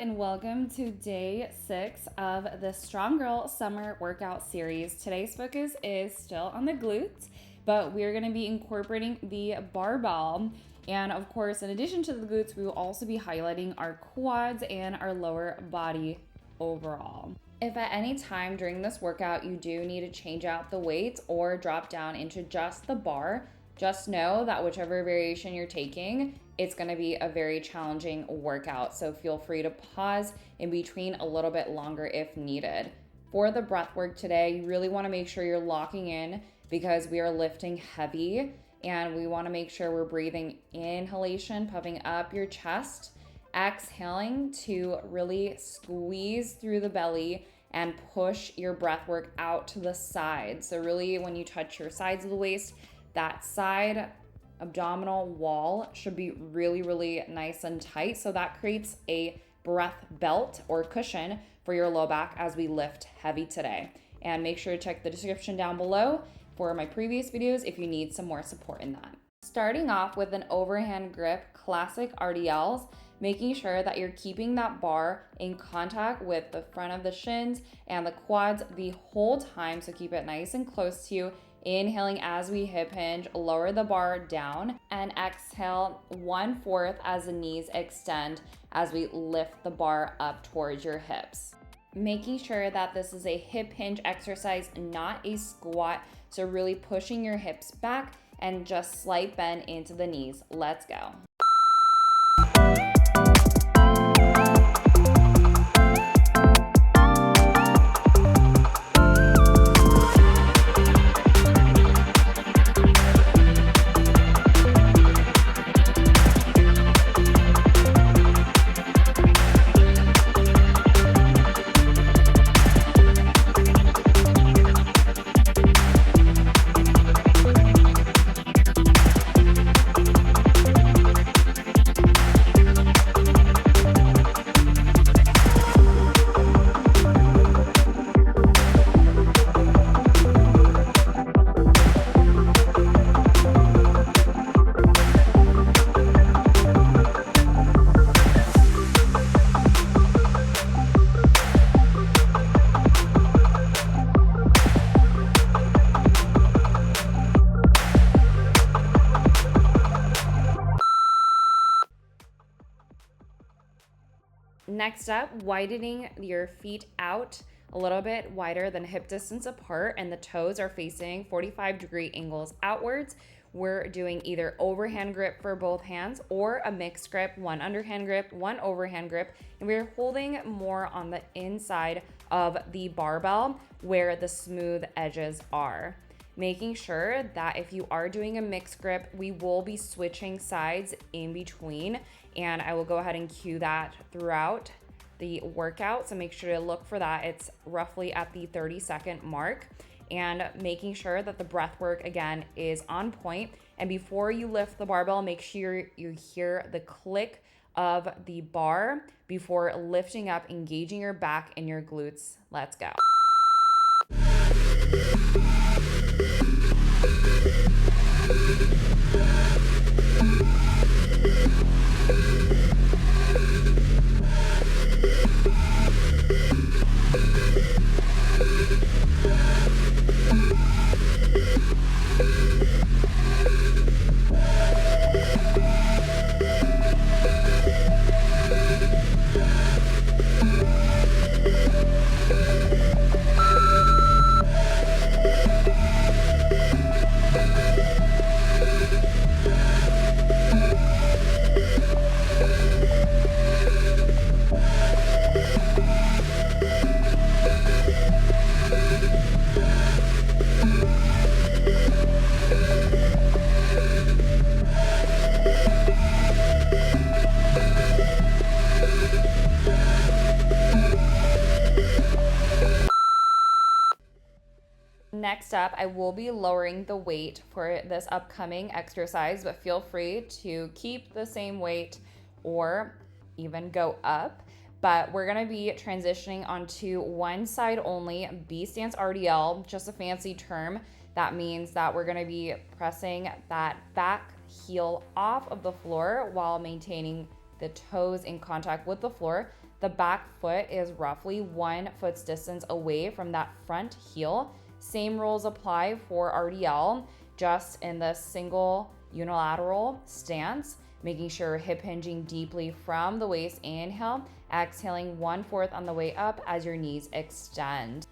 and welcome to day 6 of the Strong Girl Summer Workout Series. Today's focus is still on the glutes, but we're going to be incorporating the barbell. And of course, in addition to the glutes, we will also be highlighting our quads and our lower body overall. If at any time during this workout you do need to change out the weights or drop down into just the bar, just know that whichever variation you're taking, it's going to be a very challenging workout. So feel free to pause in between a little bit longer if needed. For the breath work today, you really want to make sure you're locking in because we are lifting heavy and we want to make sure we're breathing inhalation, puffing up your chest, exhaling to really squeeze through the belly and push your breath work out to the side. So really when you touch your sides of the waist, that side abdominal wall should be really nice and tight. So that creates a breath belt or cushion for your low back as we lift heavy today. And make sure to check the description down below for my previous videos if you need some more support in that. Starting off with an overhand grip, classic RDLs, making sure that you're keeping that bar in contact with the front of the shins and the quads the whole time. So keep it nice and close to you. Inhaling as we hip hinge, lower the bar down, and exhale 1/4 as the knees extend as we lift the bar up towards your hips. Making sure that this is a hip hinge exercise, not a squat. So really pushing your hips back and just slight bend into the knees. Let's go. Next up, widening your feet out a little bit wider than hip distance apart, and the toes are facing 45-degree angles outwards. We're doing either overhand grip for both hands or a mixed grip, one underhand grip, one overhand grip, and we're holding more on the inside of the barbell where the smooth edges are. Making sure that if you are doing a mixed grip, we will be switching sides in between, and I will go ahead and cue that throughout the workout. So make sure to look for that. It's roughly at the 30-second mark, and making sure that the breath work again is on point. And before you lift the barbell, make sure you hear the click of the bar before lifting up, engaging your back and your glutes. Let's go. Next up, I will be lowering the weight for this upcoming exercise, but feel free to keep the same weight or even go up. But we're gonna be transitioning onto one side only, B stance RDL, just a fancy term. That means that we're gonna be pressing that back heel off of the floor while maintaining the toes in contact with the floor. the back foot is roughly 1 foot's distance away from that front heel. Same rules apply for RDL, just in the single unilateral stance, making sure hip hinging deeply from the waist. Inhale, exhaling 1/4 on the way up as your knees extend.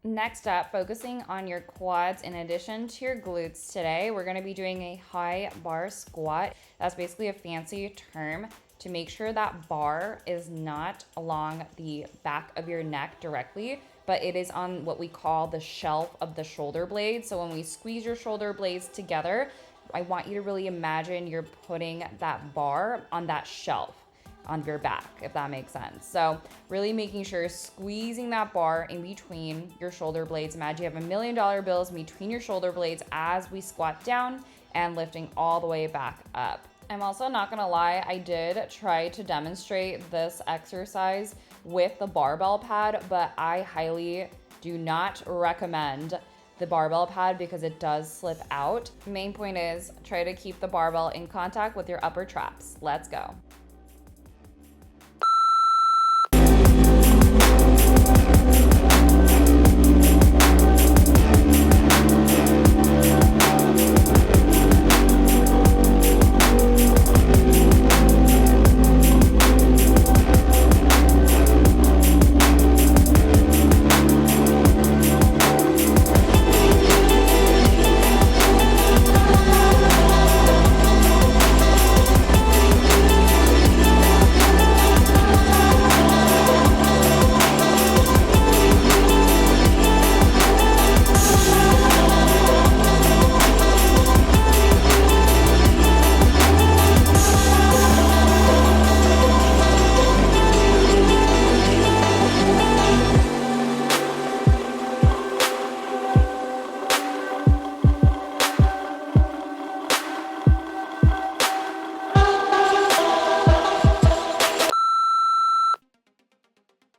Next up, focusing on your quads in addition to your glutes today, we're going to be doing a high bar squat. That's basically a fancy term to make sure that bar is not along the back of your neck directly, but it is on what we call the shelf of the shoulder blades. So when we squeeze your shoulder blades together, I want you to really imagine you're putting that bar on that shelf on your back, if that makes sense. So really making sure you're squeezing that bar in between your shoulder blades. Imagine you have $1 million bills in between your shoulder blades as we squat down and lifting all the way back up. I'm also not gonna lie, I did try to demonstrate this exercise with the barbell pad, but I highly do not recommend the barbell pad because it does slip out. Main point is try to keep the barbell in contact with your upper traps. Let's go.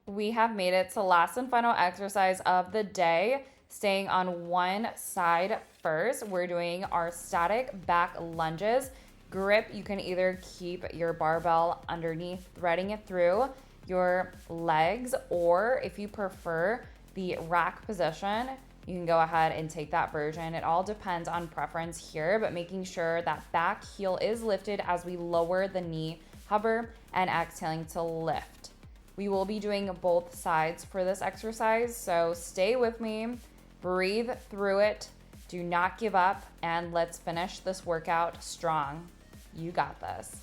We have made it to last and final exercise of the day. Staying on one side first, we're doing our static back lunges. Grip, you can either keep your barbell underneath, threading it through your legs, or if you prefer the rack position, you can go ahead and take that version. It all depends on preference here, but making sure that back heel is lifted as we lower the knee, hover, and exhaling to lift. We will be doing both sides for this exercise, so stay with me. Breathe through it. Do not give up, and let's finish this workout strong. You got this.